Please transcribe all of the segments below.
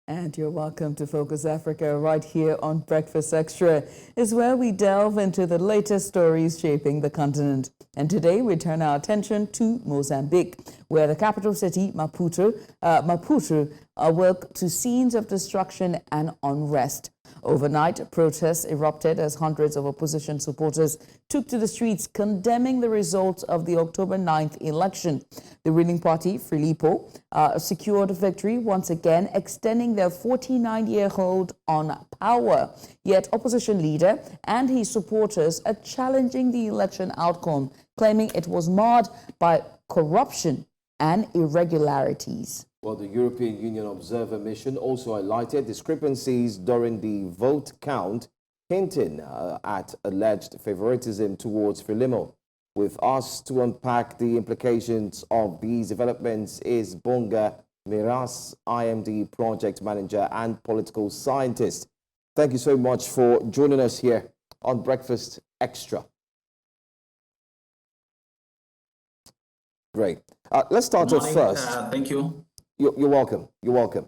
And you're welcome to Focus Africa right here on Breakfast Extra, is where we delve into the latest stories shaping the continent. And today we turn our attention to Mozambique, where the capital city, Maputo, awoke to scenes of destruction and unrest. Overnight, protests erupted as hundreds of opposition supporters took to the streets condemning the results of the October 9th election. The ruling party, Frelimo, secured a victory once again, extending their 49-year hold on power. Yet opposition leader and his supporters are challenging the election outcome, claiming it was marred by corruption and irregularities. Well, the European Union Observer Mission also highlighted discrepancies during the vote count, hinting at alleged favouritism towards Frelimo. With us to unpack the implications of these developments is Bonga Miras, IMD project manager and political scientist. Thank you so much for joining us here on Breakfast Extra. Great. Let's start off first. Thank you. You're welcome. You're welcome.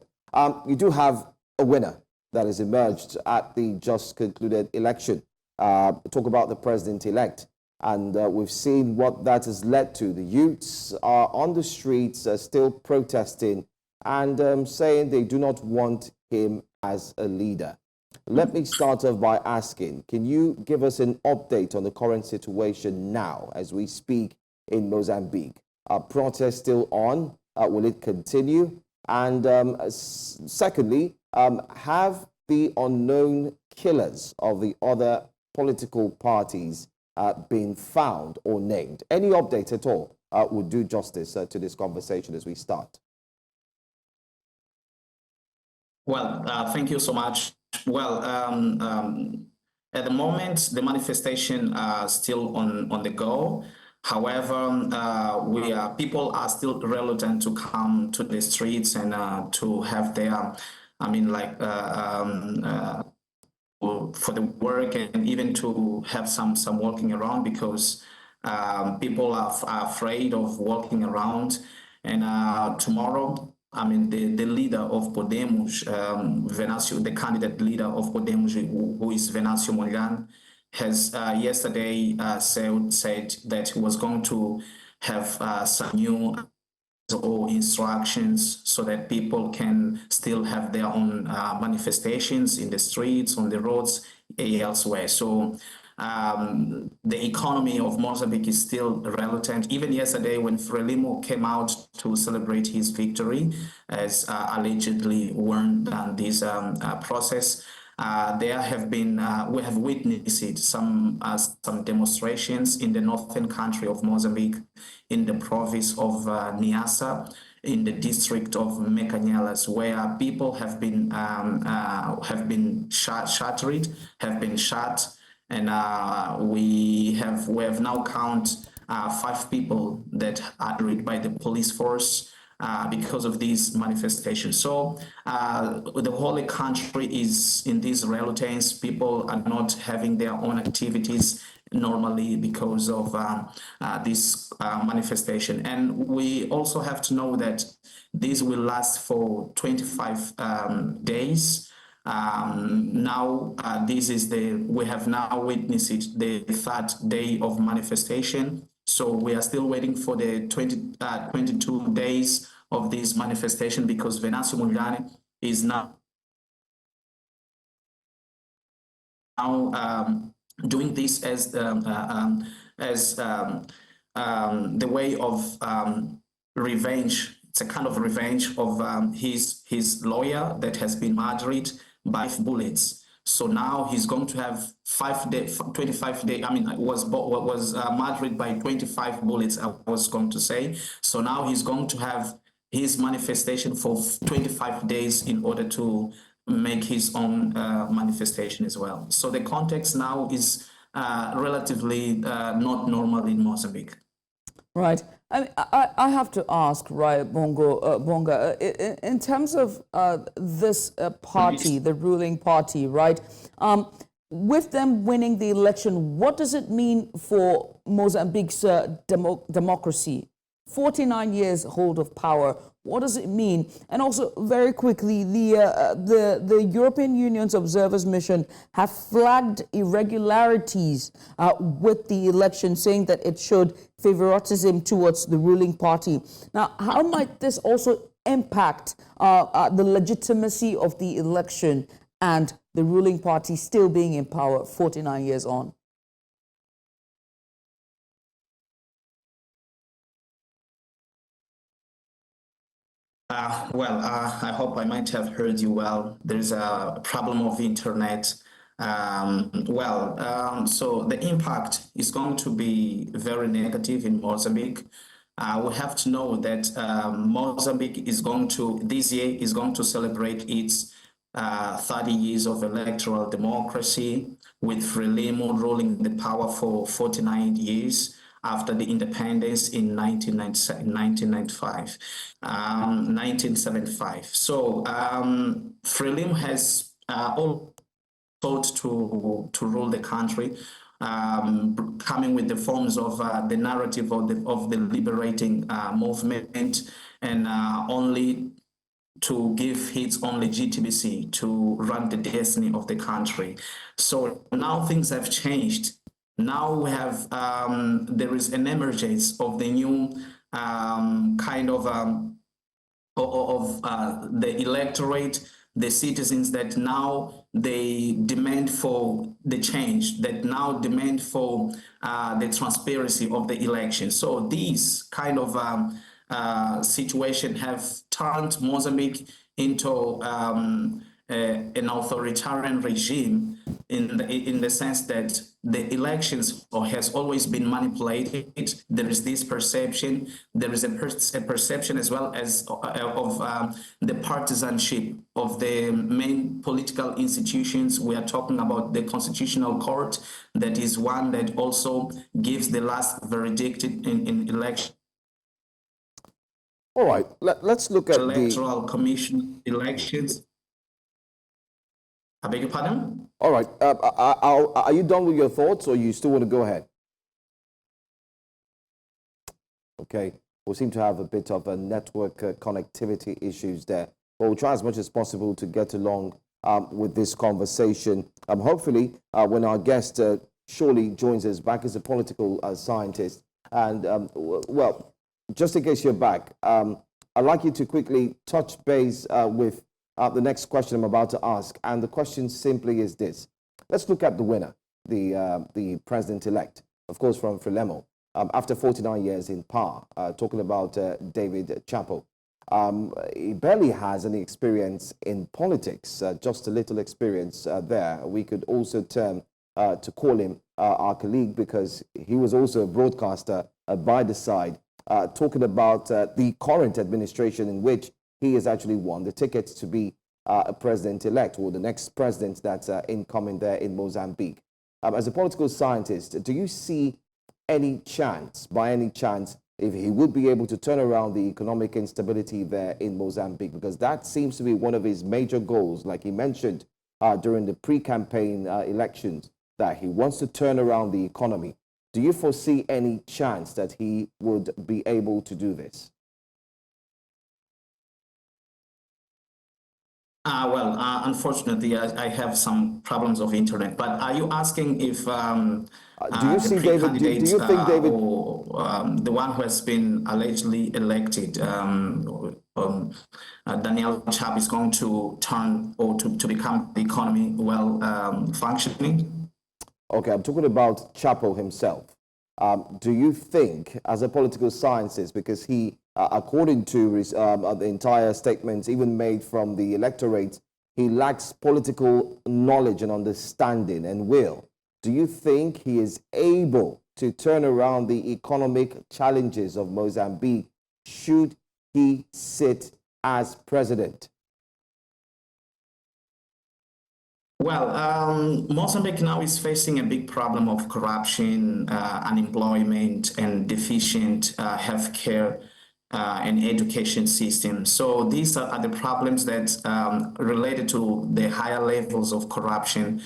You do have a winner that has emerged at the just concluded election. Talk about the president-elect. And we've seen what that has led to. The youths are on the streets, still protesting and saying they do not want him as a leader. Let me start off by asking, can you give us an update on the current situation now as we speak in Mozambique? Are protests still on? Will it continue? And secondly, have the unknown killers of the other political parties been found or named? Any update at all would do justice to this conversation as we start. Well, thank you so much. Well, at the moment, the manifestation are still on the go. However, people are still reluctant to come to the streets and to have their, for the work and even to have some walking around, because people are afraid of walking around. And tomorrow, the leader of Podemos, Venancio, the candidate leader of Podemos, who is Venancio Mondlane, has yesterday said that he was going to have some new instructions so that people can still have their own manifestations in the streets, on the roads, elsewhere. So the economy of Mozambique is still reluctant. Even yesterday, when Frelimo came out to celebrate his victory, as allegedly won this process, there have been, we have witnessed some demonstrations in the northern country of Mozambique, in the province of Niassa, in the district of Mecanyelas, where people have been shot, and we have now counted 5 people that are killed by the police force because of these manifestations. So the whole country is in this reluctance. People are not having their own activities normally because of this manifestation. And we also have to know that this will last for 25 days. Now we have now witnessed the 3rd day of manifestation. So we are still waiting for the 22 days of this manifestation, because Venancio Mondlane is now doing this as the way of revenge. It's a kind of revenge of his lawyer that has been murdered by bullets. So now he's going to have 25 days. Was murdered by 25 bullets, I was going to say. So now he's going to have his manifestation for 25 days in order to make his own manifestation as well. So the context now is relatively not normal in Mozambique. Right. I have to ask, right, Bonga, in terms of this party, the ruling party, right, with them winning the election, what does it mean for Mozambique's democracy? 49 years hold of power. What does it mean? And also, very quickly, the European Union's observers mission have flagged irregularities with the election, saying that it showed favouritism towards the ruling party. Now, how might this also impact the legitimacy of the election and the ruling party still being in power 49 years on? I hope I might have heard you well. There's a problem of internet. So the impact is going to be very negative in Mozambique. We have to know that Mozambique is going to, this year, is going to celebrate its 30 years of electoral democracy, with Frelimo ruling the power for 49 years after the independence in 1975. So Frelimo has all sought to rule the country, coming with the forms of the narrative of the liberating movement, and only to give its own legitimacy to run the destiny of the country. So now things have changed. Now we have, there is an emergence of the new kind of the electorate, the citizens that now they demand for the change, that now demand for the transparency of the election. So these kind of situation have turned Mozambique into an authoritarian regime in the sense that the elections has always been manipulated. There is this perception. There is a perception as well as of the partisanship of the main political institutions. We are talking about the Constitutional Court, that is one that also gives the last verdict in election. All right, let's look at Electoral Commission elections. I beg your pardon? All right, are you done with your thoughts, or you still want to go ahead? Okay, we seem to have a bit of a network connectivity issues there, but we'll try as much as possible to get along with this conversation. Hopefully, when our guest surely joins us back as a political scientist, and well, just in case you're back, I'd like you to quickly touch base with the next question I'm about to ask. And the question simply is this. Let's look at the winner, the president-elect, of course, from Frelimo, after 49 years in power, talking about David Chapo. He barely has any experience in politics, just a little experience there. We could also turn to call him our colleague, because he was also a broadcaster by the side, talking about the current administration in which he has actually won the ticket to be a president-elect, or the next president that's incoming there in Mozambique. As a political scientist, do you see any chance, by any chance, if he would be able to turn around the economic instability there in Mozambique? Because that seems to be one of his major goals, like he mentioned during the pre-campaign elections, that he wants to turn around the economy. Do you foresee any chance that he would be able to do this? Unfortunately, I have some problems of internet. But are you asking if do you see David? Do you think David, or the one who has been allegedly elected, Daniel Chapo, is going to turn or to become the economy well functioning? Okay, I'm talking about Chapo himself. Do you think, as a political scientist, because he, according to his, the entire statements, even made from the electorate, he lacks political knowledge and understanding and will. Do you think he is able to turn around the economic challenges of Mozambique should he sit as president? Well, Mozambique now is facing a big problem of corruption, unemployment, and deficient healthcare and education system. So these are the problems that related to the higher levels of corruption.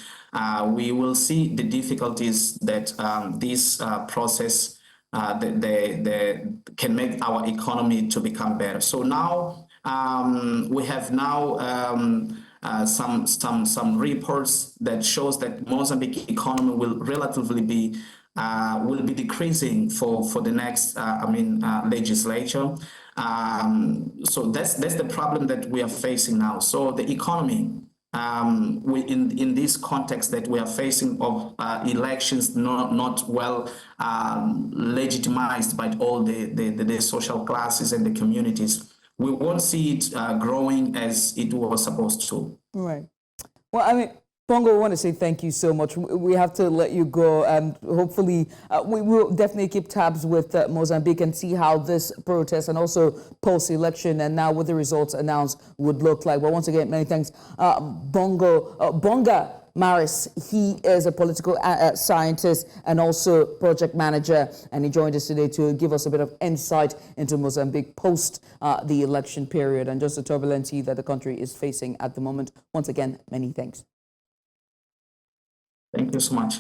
We will see the difficulties that this process can make our economy to become better. So now we have some reports that shows that Mozambique economy will relatively be decreasing for the next legislature. So that's the problem that we are facing now. So the economy, in this context that we are facing of elections not well legitimized by all the social classes and the communities, we won't see it growing as it was supposed to. Right. Well, I mean, Bongo, I want to say thank you so much. We have to let you go, and hopefully we will definitely keep tabs with Mozambique and see how this protest and also post-election and now with the results announced would look like. Well, once again, many thanks. Bonga Maris, he is a political scientist and also project manager, and he joined us today to give us a bit of insight into Mozambique post the election period and just the turbulency that the country is facing at the moment. Once again, many thanks. Thank you so much.